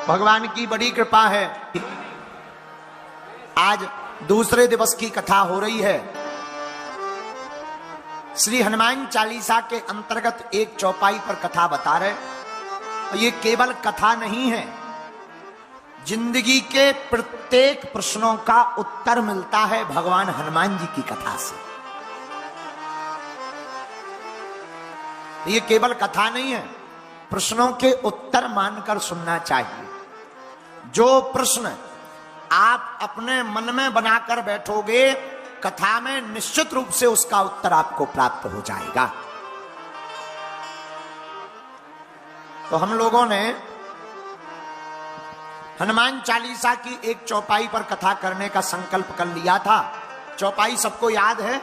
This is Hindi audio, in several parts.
भगवान की बड़ी कृपा है। आज दूसरे दिवस की कथा हो रही है। श्री हनुमान चालीसा के अंतर्गत एक चौपाई पर कथा बता रहे। ये केवल कथा नहीं है, जिंदगी के प्रत्येक प्रश्नों का उत्तर मिलता है भगवान हनुमान जी की कथा से। ये केवल कथा नहीं है, प्रश्नों के उत्तर मानकर सुनना चाहिए। जो प्रश्न आप अपने मन में बनाकर बैठोगे, कथा में निश्चित रूप से उसका उत्तर आपको प्राप्त हो जाएगा। तो हम लोगों ने हनुमान चालीसा की एक चौपाई पर कथा करने का संकल्प कर लिया था। चौपाई सबको याद है।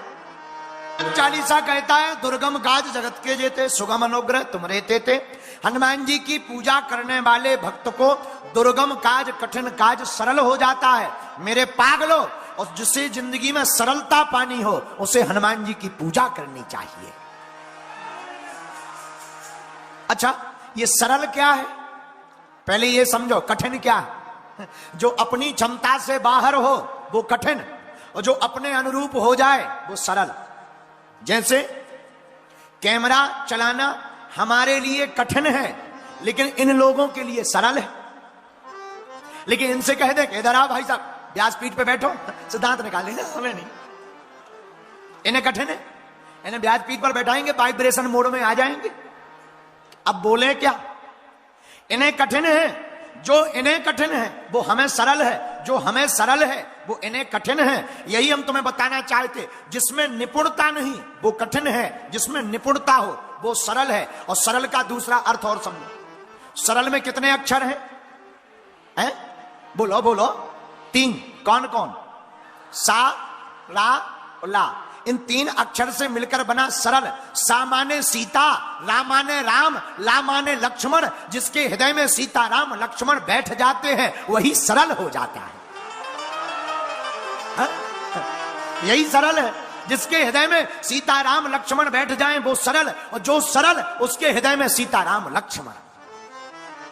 चालीसा कहता है, दुर्गम काज जगत के जेते, सुगम अनुग्रह तुम रहते थे। हनुमान जी की पूजा करने वाले भक्त को दुर्गम काज, कठिन काज सरल हो जाता है। मेरे पागलों, और जिसे जिंदगी में सरलता पानी हो, उसे हनुमान जी की पूजा करनी चाहिए। अच्छा, ये सरल क्या है? पहले ये समझो, कठिन क्या है? जो अपनी क्षमता से बाहर हो वो कठिन, और जो अपने अनुरूप हो जाए वो सरल। जैसे कैमरा चलाना हमारे लिए कठिन है, लेकिन इन लोगों के लिए सरल है। लेकिन इनसे कह दे कि इधर आओ भाई साहब, व्यासपीठ पे बैठो, सिद्धांत निकालेंगे, हमें नहीं। इन्हें कठिन है, इन्हें व्यासपीठ पर बैठाएंगे, वाइब्रेशन मोड में आ जाएंगे। अब बोले क्या? इन्हें कठिन है। जो इन्हें कठिन है वो हमें सरल है, जो हमें सरल है वो इन्हें कठिन है। यही हम तुम्हें बताना चाहते। जिसमें निपुणता नहीं वो कठिन है, जिसमें निपुणता हो वो सरल है। और सरल का दूसरा अर्थ और समझो। सरल में कितने अक्षर हैं? बोलो बोलो। 3। कौन कौन? सा, रा, ला। इन 3 अक्षर से मिलकर बना सरल। सा माने सीता, रा माने राम, ला माने लक्ष्मण। जिसके हृदय में सीता, राम, लक्ष्मण बैठ जाते हैं वही सरल हो जाता है। यही सरल है। जिसके हृदय में सीता, राम, लक्ष्मण बैठ जाएं वो सरल, और जो सरल उसके हृदय में सीता, राम, लक्ष्मण।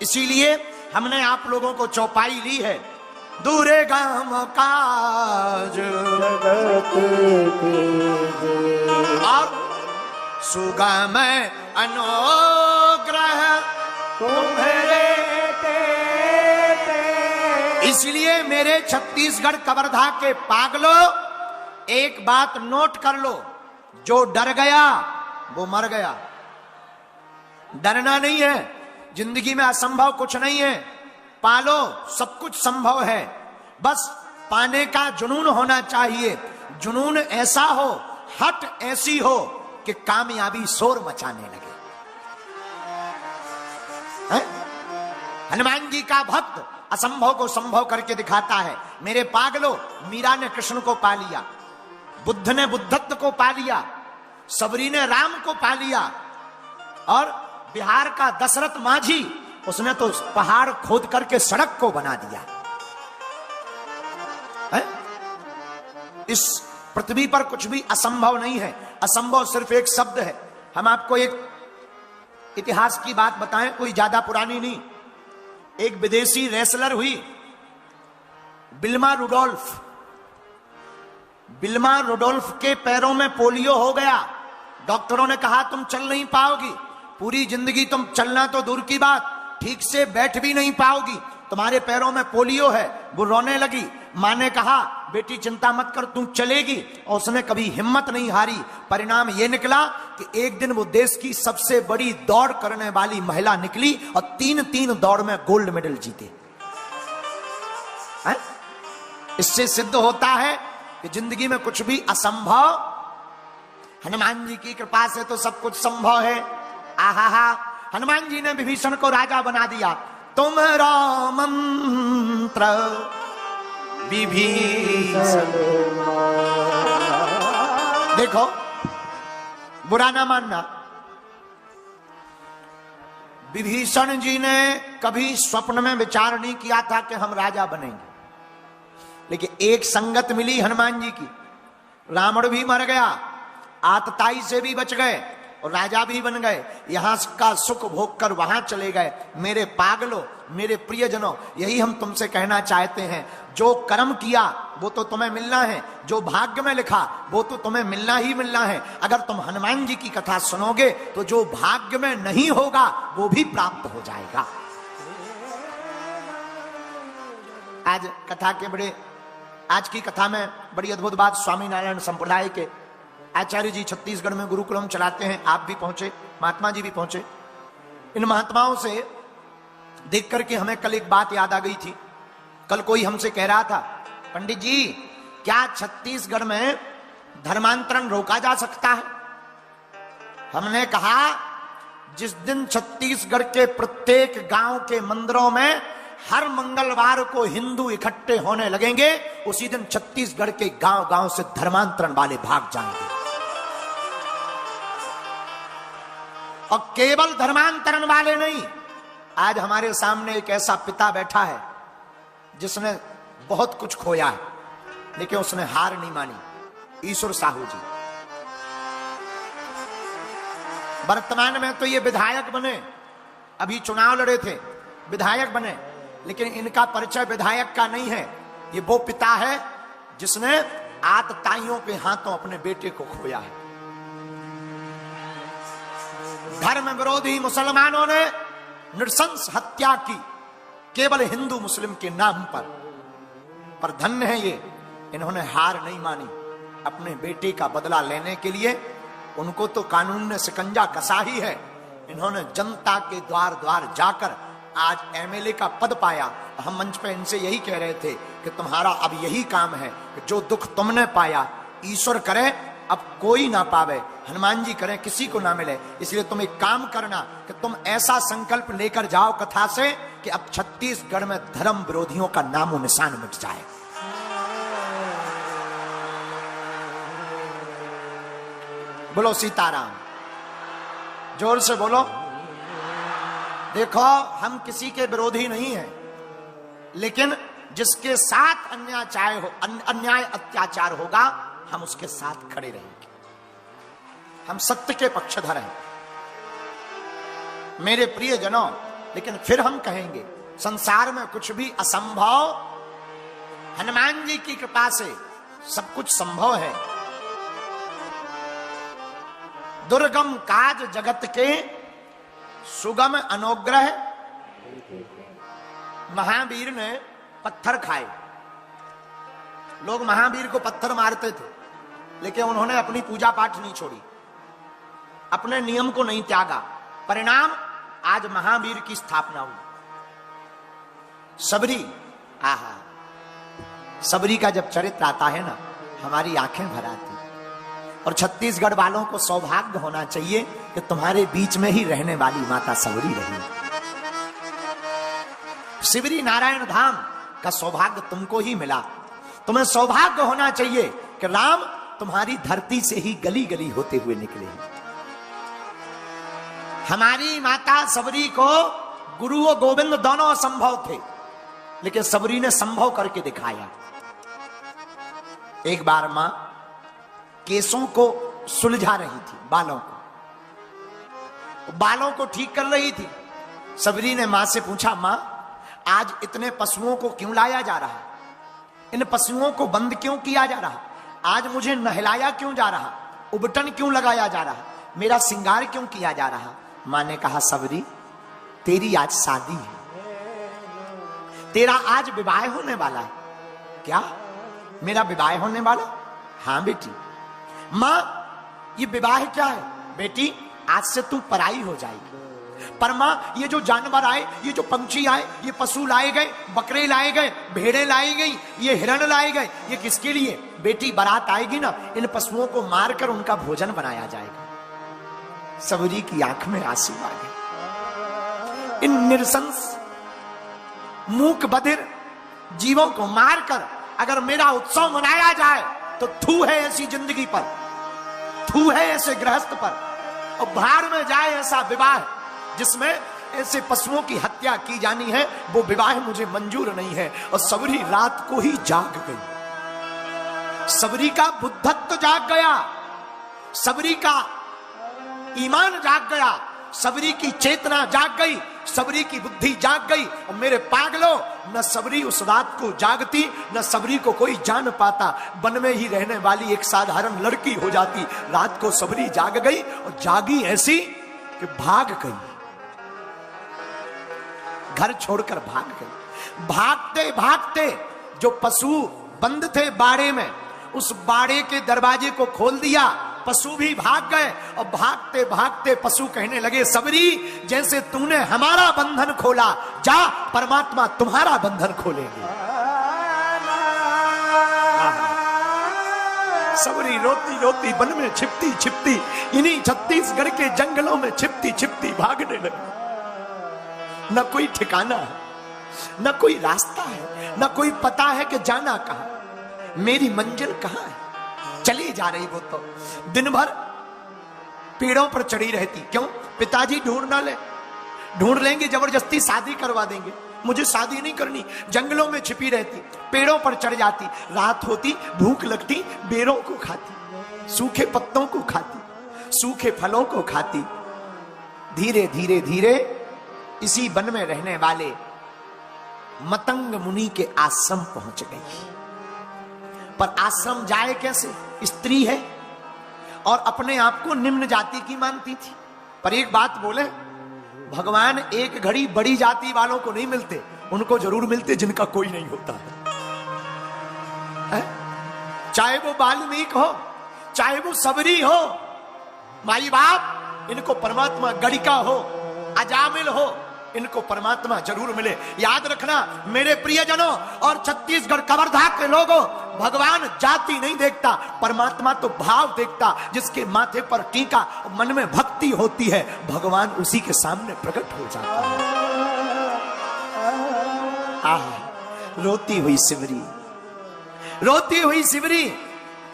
इसीलिए हमने आप लोगों को चौपाई ली है। दूरे गाम काज और सुगम अनुग्रह तुम्हारे। इसलिए मेरे छत्तीसगढ़ कवर्धा के पागलों, एक बात नोट कर लो, जो डर गया वो मर गया। डरना नहीं है, जिंदगी में असंभव कुछ नहीं है। पालो, सब कुछ संभव है। बस पाने का जुनून होना चाहिए। जुनून ऐसा हो, हट ऐसी हो कि कामयाबी शोर मचाने लगे। हनुमान जी का भक्त असंभव को संभव करके दिखाता है। मेरे पागलों, मीरा ने कृष्ण को पा लिया, बुद्ध ने बुद्धत्व को पा लिया, सबरी ने राम को पा लिया, और बिहार का दशरथ माझी, उसने तो पहाड़ खोद करके सड़क को बना दिया है? इस पृथ्वी पर कुछ भी असंभव नहीं है। असंभव सिर्फ एक शब्द है। हम आपको एक इतिहास की बात बताएं, कोई ज्यादा पुरानी नहीं। एक विदेशी रेसलर हुई, विल्मा रुडोल्फ। विल्मा रुडोल्फ के पैरों में पोलियो हो गया। डॉक्टरों ने कहा तुम चल नहीं पाओगी, पूरी जिंदगी तुम चलना तो दूर की बात, ठीक से बैठ भी नहीं पाओगी, तुम्हारे पैरों में पोलियो है। वो रोने लगी। मां ने कहा बेटी चिंता मत कर, तू चलेगी। और उसने कभी हिम्मत नहीं हारी। परिणाम ये निकला कि एक दिन वो देश की सबसे बड़ी दौड़ करने वाली महिला निकली और 3 दौड़ में गोल्ड मेडल जीते। इससे सिद्ध होता है कि जिंदगी में कुछ भी असंभव, हनुमान जी की कृपा से तो सब कुछ संभव है। आहा, हनुमान जी ने विभीषण को राजा बना दिया। तुम्हारा मंत्र विभीषण। देखो, बुरा ना मानना, विभीषण जी ने कभी स्वप्न में विचार नहीं किया था कि हम राजा बनेंगे। लेकिन एक संगत मिली हनुमान जी की, रावण भी मर गया, आतताई से भी बच गए, और राजा भी बन गए, यहां का सुख भोग कर वहां चले गए। मेरे पागलों, मेरे प्रियजनों, यही हम तुमसे कहना चाहते हैं, जो कर्म किया वो तो तुम्हें मिलना है, जो भाग्य में लिखा वो तो तुम्हें मिलना ही मिलना है। अगर तुम हनुमान जी की कथा सुनोगे तो जो भाग्य में नहीं होगा वो भी प्राप्त हो जाएगा। आज की कथा में बड़ी अद्भुत बात, स्वामी नारायण संप्रदाय के आचार्य जी छत्तीसगढ़ में गुरुकुलम चलाते हैं, आप भी पहुंचे, महात्मा जी भी पहुंचे। इन महात्माओं से देख करके हमें कल एक बात याद आ गई थी। कल कोई हमसे कह रहा था, पंडित जी क्या छत्तीसगढ़ में धर्मांतरण रोका जा सकता है? हमने कहा, जिस दिन छत्तीसगढ़ के प्रत्येक गांव के मंदिरों में हर मंगलवार को हिंदू इकट्ठे होने लगेंगे, उसी दिन छत्तीसगढ़ के गांव गांव से धर्मांतरण वाले भाग जाएंगे। और केवल धर्मांतरण वाले नहीं, आज हमारे सामने एक ऐसा पिता बैठा है जिसने बहुत कुछ खोया है, लेकिन उसने हार नहीं मानी, ईश्वर साहू जी। वर्तमान में तो ये विधायक बने, अभी चुनाव लड़े थे, विधायक बने, लेकिन इनका परिचय विधायक का नहीं है। ये वो पिता है जिसने आतताइयों के हाथों अपने बेटे को खोया है। धर्म विरोधी मुसलमानों ने नृशंस हत्या की केवल हिंदू मुस्लिम के नाम पर धन्य है ये, इन्होंने हार नहीं मानी। अपने बेटे का बदला लेने के लिए उनको तो कानून ने शिकंजा कसा ही है। इन्होंने जनता के द्वार द्वार जाकर आज एमएलए का पद पाया। हम मंच पे इनसे यही कह रहे थे कि तुम्हारा अब यही काम है कि जो दुख तुमने पाया, ईश्वर करे अब कोई ना पावे, हनुमान जी करें किसी को ना मिले। इसलिए तुम एक काम करना कि तुम ऐसा संकल्प लेकर जाओ कथा से कि अब छत्तीसगढ़ में धर्म विरोधियों का नामो निशान मिट जाए। बोलो सीताराम, जोर से बोलो। देखो, हम किसी के विरोधी नहीं हैं, लेकिन जिसके साथ अन्याय अत्याचार होगा, हम उसके साथ खड़े रहेंगे। हम सत्य के पक्षधर हैं मेरे प्रियजनों। लेकिन फिर हम कहेंगे, संसार में कुछ भी असंभव, हनुमान जी की कृपा से सब कुछ संभव है। दुर्गम काज जगत के सुगम अनुग्रह। महावीर ने पत्थर खाए, लोग महावीर को पत्थर मारते थे, लेकिन उन्होंने अपनी पूजा पाठ नहीं छोड़ी, अपने नियम को नहीं त्यागा। परिणाम, आज महावीर की स्थापना हुई। सबरी, आहा, सबरी का जब चरित्र आता है ना, हमारी आंखें भर आती। और छत्तीसगढ़ वालों को सौभाग्य होना चाहिए कि तुम्हारे बीच में ही रहने वाली माता सबरी रही। शिवरी नारायण धाम का सौभाग्य तुमको ही मिला। तुम्हें सौभाग्य होना चाहिए कि राम तुम्हारी धरती से ही गली गली होते हुए निकले। हमारी माता सबरी को गुरु और गोविंद दोनों असंभव थे, लेकिन सबरी ने संभव करके दिखाया। एक बार मां केसों को सुलझा रही थी, बालों को ठीक कर रही थी। सबरी ने मां से पूछा, मां आज इतने पशुओं को क्यों लाया जा रहा? इन पशुओं को बंद क्यों किया जा रहा? आज मुझे नहलाया क्यों जा रहा? उबटन क्यों लगाया जा रहा? मेरा श्रृंगार क्यों किया जा रहा? मां ने कहा, सबरी तेरी आज शादी है, तेरा आज विवाह होने वाला है। क्या मेरा विवाह होने वाला? हाँ बेटी। मां ये विवाह क्या है? बेटी आज से तू पराई हो जाएगी। पर मां ये जो जानवर आए, ये जो पंछी आए, ये पशु लाए गए, बकरे लाए गए, भेड़े लाई गई, ये हिरण लाए गए, ये किसके लिए? बेटी बारात आएगी ना, इन पशुओं को मारकर उनका भोजन बनाया जाएगा। सबरी की आंख में आंसू आ गए। इन निरसंस मूक बधिर जीवों को मारकर अगर मेरा उत्सव मनाया जाए तो थू है ऐसी जिंदगी पर, थू है ऐसे गृहस्थ पर। और बाहर में जाए ऐसा विवाह जिसमें ऐसे पशुओं की हत्या की जानी है, वो विवाह मुझे मंजूर नहीं है। और सबरी रात को ही जाग गई। सबरी का बुद्धत्व जाग गया। सबरी का ईमान जाग गया, सबरी की चेतना जाग गई, सबरी की बुद्धि जाग गई। और मेरे पागलों, न सबरी उस रात को जागती, न सबरी को कोई जान पाता। वन में ही रहने वाली एक साधारण लड़की हो जाती। रात को सबरी जाग गई और जागी ऐसी कि भाग गई, घर छोड़कर भाग गई। भागते भागते जो पशु बंद थे बाड़े में, उस बाड़े के दरवाजे को खोल दिया, पशु भी भाग गए। और भागते भागते पशु कहने लगे, सबरी जैसे तूने हमारा बंधन खोला, जा परमात्मा तुम्हारा बंधन खोलेंगे। सबरी रोती रोती वन में छिपती छिपती, इन्हीं छत्तीसगढ़ के जंगलों में छिपती छिपती भागने लगी। न कोई ठिकाना है, न कोई रास्ता है, न कोई पता है कि जाना कहां, मेरी मंजिल कहां है। चली जा रही वो तो दिन भर पेड़ों पर चढ़ी रहती। क्यों? पिताजी ढूंढ ना ले, ढूंढ लेंगे, जबरदस्ती शादी करवा देंगे, मुझे शादी नहीं करनी। जंगलों में छिपी रहती, पेड़ों पर चढ़ जाती, रात होती, भूख लगती, बेरों को खाती, सूखे पत्तों को खाती, सूखे फलों को खाती। धीरे धीरे धीरे इसी वन में रहने वाले मतंग मुनि के आश्रम पहुंच गई। पर आश्रम जाए कैसे? स्त्री है और अपने आप को निम्न जाति की मानती थी। पर एक बात बोले, भगवान एक घड़ी बड़ी जाति वालों को नहीं मिलते, उनको जरूर मिलते जिनका कोई नहीं होता है? चाहे वो वाल्मीकि हो, चाहे वो सबरी हो, माई बाप, इनको परमात्मा गणिका हो, अजामिल हो, इनको परमात्मा जरूर मिले। याद रखना मेरे प्रियजनों और छत्तीसगढ़ कवर्धा के लोगों, भगवान जाति नहीं देखता, परमात्मा तो भाव देखता। जिसके माथे पर टीका, मन में भक्ति होती है, भगवान उसी के सामने प्रकट हो जाता है। रोती हुई सिवरी, रोती हुई सिवरी,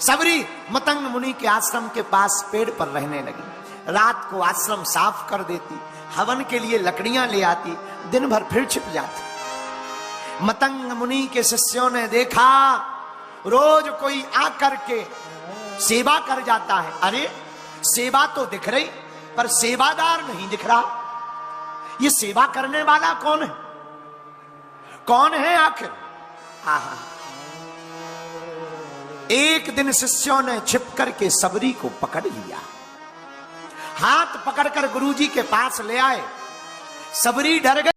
सबरी मतंग मुनि के आश्रम के पास पेड़ पर रहने लगी। रात को आश्रम साफ कर देती, हवन के लिए लकड़ियां ले आती, दिन भर फिर छिप जाती। मतंग मुनि के शिष्यों ने देखा रोज कोई आकर के सेवा कर जाता है। अरे सेवा तो दिख रही, पर सेवादार नहीं दिख रहा। ये सेवा करने वाला कौन है? कौन है आखिर? आहा, एक दिन शिष्यों ने छिप करके सबरी को पकड़ लिया, हाथ पकड़कर गुरुजी के पास ले आए। सबरी डर गई।